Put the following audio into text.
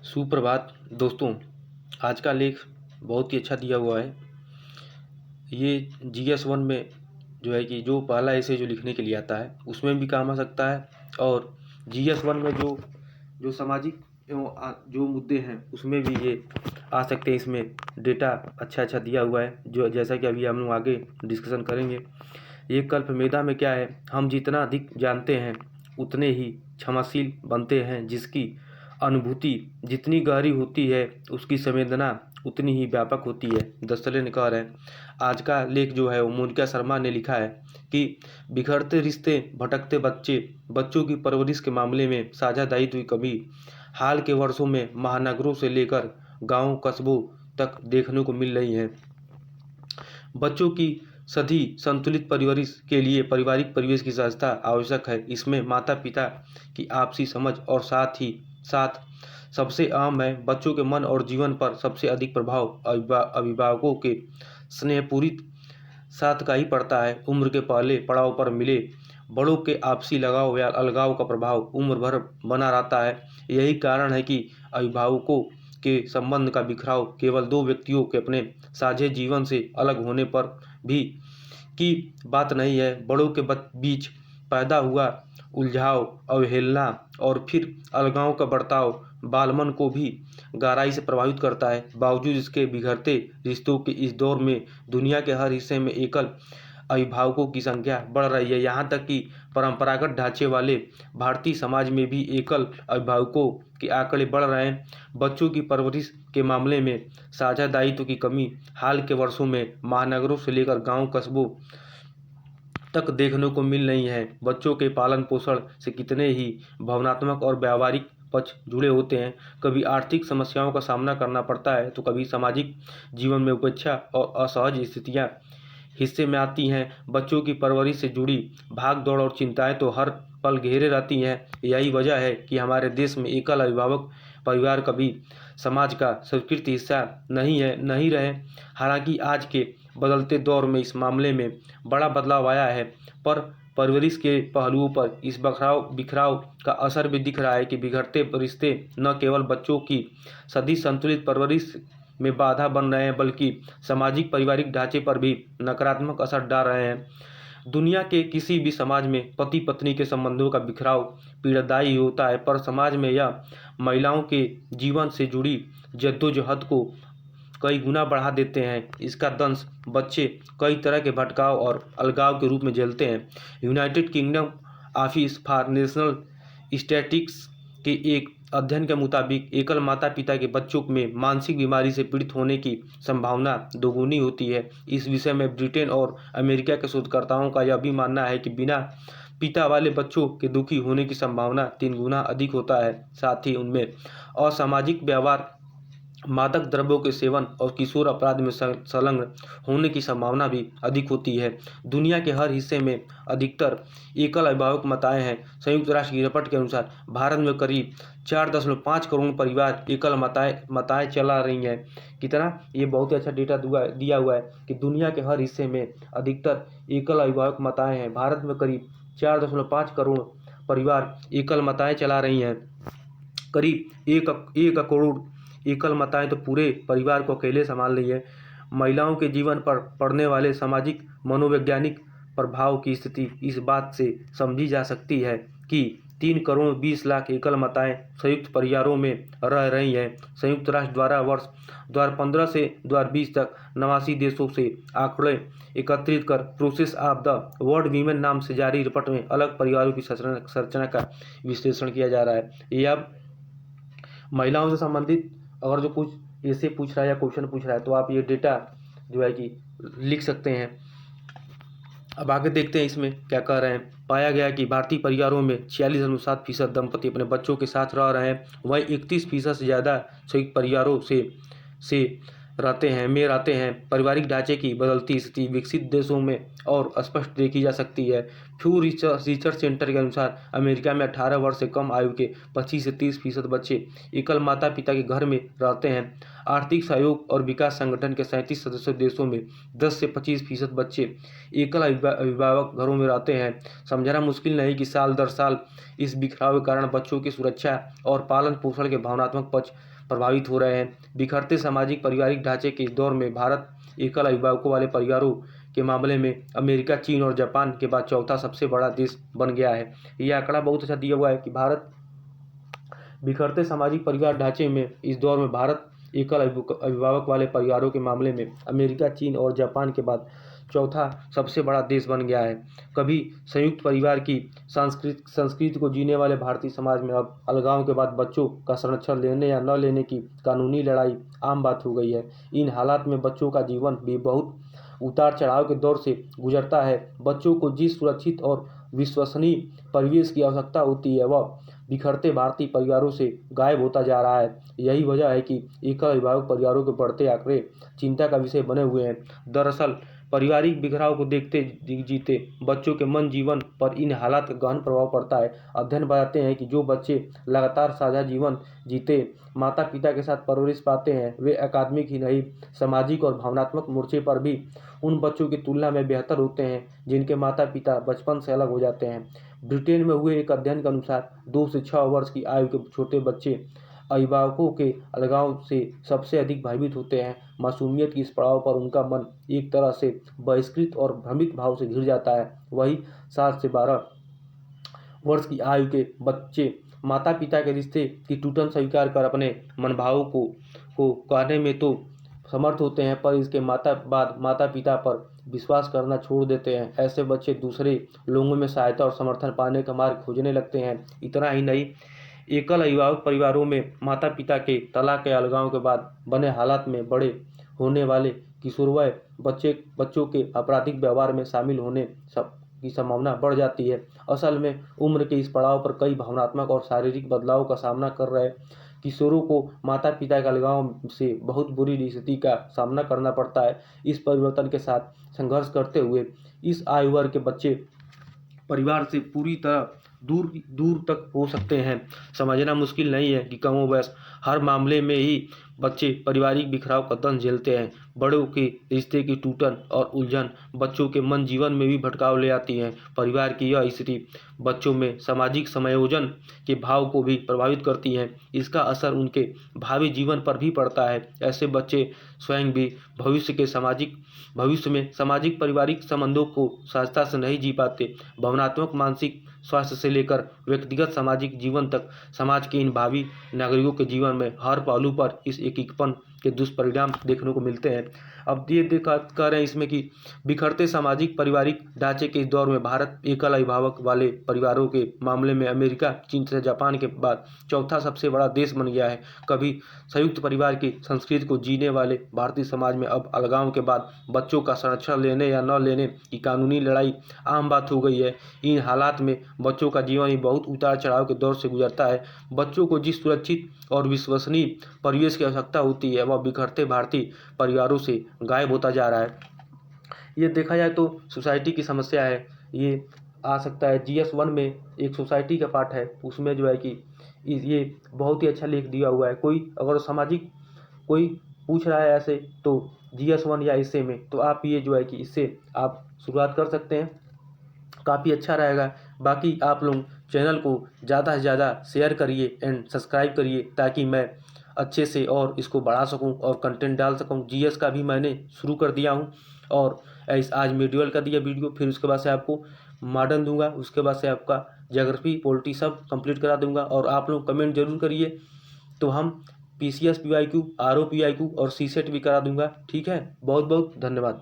सुप्रभात दोस्तों। आज का लेख बहुत ही अच्छा दिया हुआ है। ये GS1 में जो है कि जो पहला ऐसे जो लिखने के लिए आता है उसमें भी काम आ सकता है, और GS1 में जो सामाजिक एवं जो मुद्दे हैं उसमें भी ये आ सकते हैं। इसमें डेटा अच्छा दिया हुआ है, जो जैसा कि अभी हम लोग आगे डिस्कशन करेंगे। ये कल्पमेदा में क्या है, हम जितना अधिक जानते हैं उतने ही क्षमाशील बनते हैं। जिसकी अनुभूति जितनी गहरी होती है उसकी संवेदना उतनी ही व्यापक होती है। दस्तले ने कह रहे हैं। आज का लेख जो है वो मोनिका शर्मा ने लिखा है कि बिखरते रिश्ते, भटकते बच्चे, बच्चों की परवरिश के मामले में साझा दायित्व की कमी हाल के वर्षों में महानगरों से लेकर गांव कस्बों तक देखने को मिल रही है। बच्चों की सदी संतुलित परवरिश के लिए पारिवारिक परिवेश की सहजता आवश्यक है। इसमें माता पिता की आपसी समझ और साथ ही साथ सबसे अहम है, बच्चों के मन और जीवन पर सबसे अधिक प्रभाव अभिभावकों के स्नेहपूरित साथ का ही पड़ता है। उम्र के पहले पड़ाव पर मिले बड़ों के आपसी लगाव या अलगाव का प्रभाव उम्र भर बना रहता है। यही कारण है कि अभिभावकों के संबंध का बिखराव केवल दो व्यक्तियों के अपने साझे जीवन से अलग होने पर भी की बात नहीं है। बड़ों के बीच पैदा हुआ उलझाव, अवहेलना और फिर अलगाव का बर्ताव बालमन को भी गहराई से प्रभावित करता है। बावजूद इसके बिखरते रिश्तों के इस दौर में दुनिया के हर हिस्से में एकल अभिभावकों की संख्या बढ़ रही है। यहाँ तक कि परंपरागत ढांचे वाले भारतीय समाज में भी एकल अभिभावकों के आंकड़े बढ़ रहे हैं। बच्चों की परवरिश के मामले में साझा दायित्व की कमी हाल के वर्षों में महानगरों से लेकर गांव कस्बों तक देखने को मिल रही है। बच्चों के पालन पोषण से कितने ही भावनात्मक और व्यावहारिक पक्ष जुड़े होते हैं। कभी आर्थिक समस्याओं का सामना करना पड़ता है तो कभी सामाजिक जीवन में उपेक्षा और असहज स्थितियां हिस्से में आती हैं। बच्चों की परवरिश से जुड़ी भाग दौड़ और चिंताएं तो हर पल घेरे रहती हैं। यही वजह है कि हमारे देश में एकल अभिभावक परिवार कभी समाज का स्वीकृत हिस्सा नहीं रहे। हालांकि आज के बदलते दौर में इस मामले में बड़ा बदलाव आया है, पर परवरिश के पहलुओं पर इस बिखराव का असर भी दिख रहा है कि बिगड़ते रिश्ते न केवल बच्चों की सदी संतुलित परवरिश में बाधा बन रहे हैं, बल्कि सामाजिक पारिवारिक ढांचे पर भी नकारात्मक असर डाल रहे हैं। दुनिया के किसी भी समाज में पति पत्नी के संबंधों का बिखराव पीड़ादायी होता है, पर समाज में यह महिलाओं के जीवन से जुड़ी जद्दोजहद को कई गुना बढ़ा देते हैं। इसका दंश बच्चे कई तरह के भटकाव और अलगाव के रूप में झेलते हैं। United kingdom office for national statistics के एक अध्ययन के मुताबिक एकल माता पिता के बच्चों में मानसिक बीमारी से पीड़ित होने की संभावना दोगुनी होती है। इस विषय में ब्रिटेन और अमेरिका के शोधकर्ताओं का यह भी मानना है कि बिना पिता वाले बच्चों के दुखी होने की संभावना 3 गुना अधिक होता है। साथ ही उनमें असामाजिक व्यवहार, मादक द्रव्यों के सेवन और किशोर अपराध में संलग्न होने की संभावना भी अधिक होती है। दुनिया के हर हिस्से में अधिकतर एकल अभिभावक माताएं हैं। संयुक्त राष्ट्र की रिपोर्ट के अनुसार भारत में करीब 4.5 करोड़ परिवार एकल माताएं चला रही हैं। कितना ये बहुत ही अच्छा डेटा दिया हुआ है कि दुनिया के हर हिस्से में अधिकतर एकल अभिभावक माताएं हैं। भारत में करीब 4.5 करोड़ परिवार एकल माताएं चला रही हैं। करीब एक करोड़ एकल माताएं तो पूरे परिवार को अकेले संभाल रही है। महिलाओं के जीवन पर पड़ने वाले सामाजिक मनोवैज्ञानिक प्रभाव की स्थिति इस बात से समझी जा सकती है कि 3 करोड़ 20 लाख एकल माताएं संयुक्त परिवारों में रह रही हैं। संयुक्त राष्ट्र द्वारा वर्ष 2015 से 2020 तक 89 देशों से आंकड़े एकत्रित कर process of the world women नाम से जारी रिपोर्ट में अलग परिवारों की संरचना का विश्लेषण किया जा रहा है। ये अब महिलाओं से संबंधित अगर जो कुछ ऐसे पूछ रहा है या क्वेश्चन पूछ रहा है तो आप ये डेटा जो है कि लिख सकते हैं। अब आगे देखते हैं इसमें क्या कह रहे हैं। पाया गया कि भारतीय परिवारों में 46.7% दंपति अपने बच्चों के साथ रह रहे हैं, वहीं 31% से ज़्यादा संयुक्त परिवारों से रहते हैं। पारिवारिक ढांचे की बदलती स्थिति विकसित देशों में और स्पष्ट देखी जा सकती है। फ्यू रिसर्च सेंटर के अनुसार अमेरिका में 18 वर्ष से कम आयु के 25 से 30% बच्चे एकल माता पिता के घर में रहते हैं। आर्थिक सहयोग और विकास संगठन के 37 सदस्य देशों में 10 से 25% बच्चे एकल अभिभावक घरों में रहते हैं। समझना मुश्किल नहीं कि साल दर साल इस बिखराव के कारण बच्चों की सुरक्षा और पालन पोषण के भावनात्मक पक्ष प्रभावित हो रहे हैं। बिखरते सामाजिक पारिवारिक ढांचे के इस दौर में भारत एकल अभिभावकों वाले परिवारों के मामले में अमेरिका, चीन और जापान के बाद चौथा सबसे बड़ा देश बन गया है। यह आंकड़ा बहुत अच्छा दिया हुआ है कि भारत बिखरते सामाजिक परिवार ढांचे में इस दौर में भारत एकल अभिभावक वाले परिवारों के मामले में अमेरिका, चीन और जापान के बाद चौथा सबसे बड़ा देश बन गया है। कभी संयुक्त परिवार की संस्कृति को जीने वाले भारतीय समाज में अब अलगाव के बाद बच्चों का संरक्षण लेने या न लेने की कानूनी लड़ाई आम बात हो गई है। इन हालात में बच्चों का जीवन भी बहुत उतार चढ़ाव के दौर से गुजरता है। बच्चों को जिस सुरक्षित और विश्वसनीय परिवेश की आवश्यकता होती है वह बिखरते भारतीय परिवारों से गायब होता जा रहा है। यही वजह है कि एकल अभिभावक परिवारों के बढ़ते आंकड़े चिंता का विषय बने हुए हैं। दरअसल पारिवारिक बिखराव को देखते जीते बच्चों के मन जीवन पर इन हालात का गहन प्रभाव पड़ता है। अध्ययन बताते हैं कि जो बच्चे लगातार साझा जीवन जीते माता पिता के साथ परवरिश पाते हैं वे अकादमिक ही नहीं सामाजिक और भावनात्मक मोर्चे पर भी उन बच्चों की तुलना में बेहतर होते हैं जिनके माता पिता बचपन से अलग हो जाते हैं। ब्रिटेन में हुए एक अध्ययन के अनुसार 2 से 6 वर्ष की आयु के छोटे बच्चे अभिभावकों के अलगाव से सबसे अधिक भयभीत होते हैं। मासूमियत की इस पड़ाव पर उनका मन एक तरह से बहिष्कृत और भ्रमित भाव से घिर जाता है। वही 7 से 12 वर्ष की आयु के बच्चे माता पिता के रिश्ते की टूटन स्वीकार कर अपने मनभावों को कहने में तो समर्थ होते हैं पर इसके माता पिता पर विश्वास करना छोड़ देते हैं। ऐसे बच्चे दूसरे लोगों में सहायता और समर्थन पाने का मार्ग खोजने लगते हैं। इतना ही नहीं एकल अभिभावक परिवारों में माता पिता के तलाक या अलगाव के बाद बने हालात में बड़े होने वाले किशोरवय बच्चों के आपराधिक व्यवहार में शामिल होने की संभावना बढ़ जाती है। असल में उम्र के इस पड़ाव पर कई भावनात्मक और शारीरिक बदलाव का सामना कर रहे किशोरों को माता पिता के अलगाव से बहुत बुरी स्थिति का सामना करना पड़ता है। इस परिवर्तन के साथ संघर्ष करते हुए इस आयु वर्ग के बच्चे परिवार से पूरी तरह दूर तक हो सकते हैं। समझना मुश्किल नहीं है कि कमोबेश हर मामले में ही बच्चे पारिवारिक बिखराव का दंश झेलते हैं। बड़ों के रिश्ते की टूटन और उलझन बच्चों के मन जीवन में भी भटकाव ले आती है। परिवार की यह स्थिति बच्चों में सामाजिक समायोजन के भाव को भी प्रभावित करती है। इसका असर उनके भावी जीवन पर भी पड़ता है। ऐसे बच्चे स्वयं भी भविष्य में सामाजिक पारिवारिक संबंधों को सहजता से नहीं जी पाते। भावनात्मक मानसिक स्वास्थ्य से लेकर व्यक्तिगत सामाजिक जीवन तक समाज के इन भावी नागरिकों के जीवन में हर पहलू पर इस एकीकरण के दुष्परिणाम देखने को मिलते हैं। अब ये कह रहे हैं इसमें कि बिखरते सामाजिक पारिवारिक ढांचे के इस दौर में भारत एकल अभिभावक वाले परिवारों के मामले में अमेरिका, चीन तथा जापान के बाद चौथा सबसे बड़ा देश बन गया है। कभी संयुक्त परिवार की संस्कृति को जीने वाले भारतीय समाज में अब अलगाव के बाद बच्चों का संरक्षण लेने या न लेने की कानूनी लड़ाई आम बात हो गई है। इन हालात में बच्चों का जीवन ही बहुत उतार चढ़ाव के दौर से गुजरता है। बच्चों को जिस सुरक्षित और विश्वसनीय परिवेश की आवश्यकता होती है वह बिखरते भारतीय परिवारों से गायब होता जा रहा है। ये देखा जाए तो सोसाइटी की समस्या है। ये आ सकता है GS1 में एक सोसाइटी का पार्ट है उसमें जो है कि ये बहुत ही अच्छा लेख दिया हुआ है। कोई अगर सामाजिक कोई पूछ रहा है ऐसे तो GS1 या इससे में तो आप ये जो है कि इससे आप शुरुआत कर सकते हैं, काफ़ी अच्छा रहेगा। बाकी आप लोग चैनल को ज़्यादा से ज़्यादा शेयर करिए एंड सब्सक्राइब करिए ताकि मैं अच्छे से और इसको बढ़ा सकूं और कंटेंट डाल सकूं। GS का भी मैंने शुरू कर दिया हूं और आज मेडिवल का दिया वीडियो, फिर उसके बाद से आपको मॉडर्न दूंगा, उसके बाद से आपका ज्योग्राफी पॉलिटी सब कंप्लीट करा दूंगा। और आप लोग कमेंट जरूर करिए तो हम PCS PYQ RO PYQ और CSET भी करा दूंगा। ठीक है, बहुत बहुत धन्यवाद।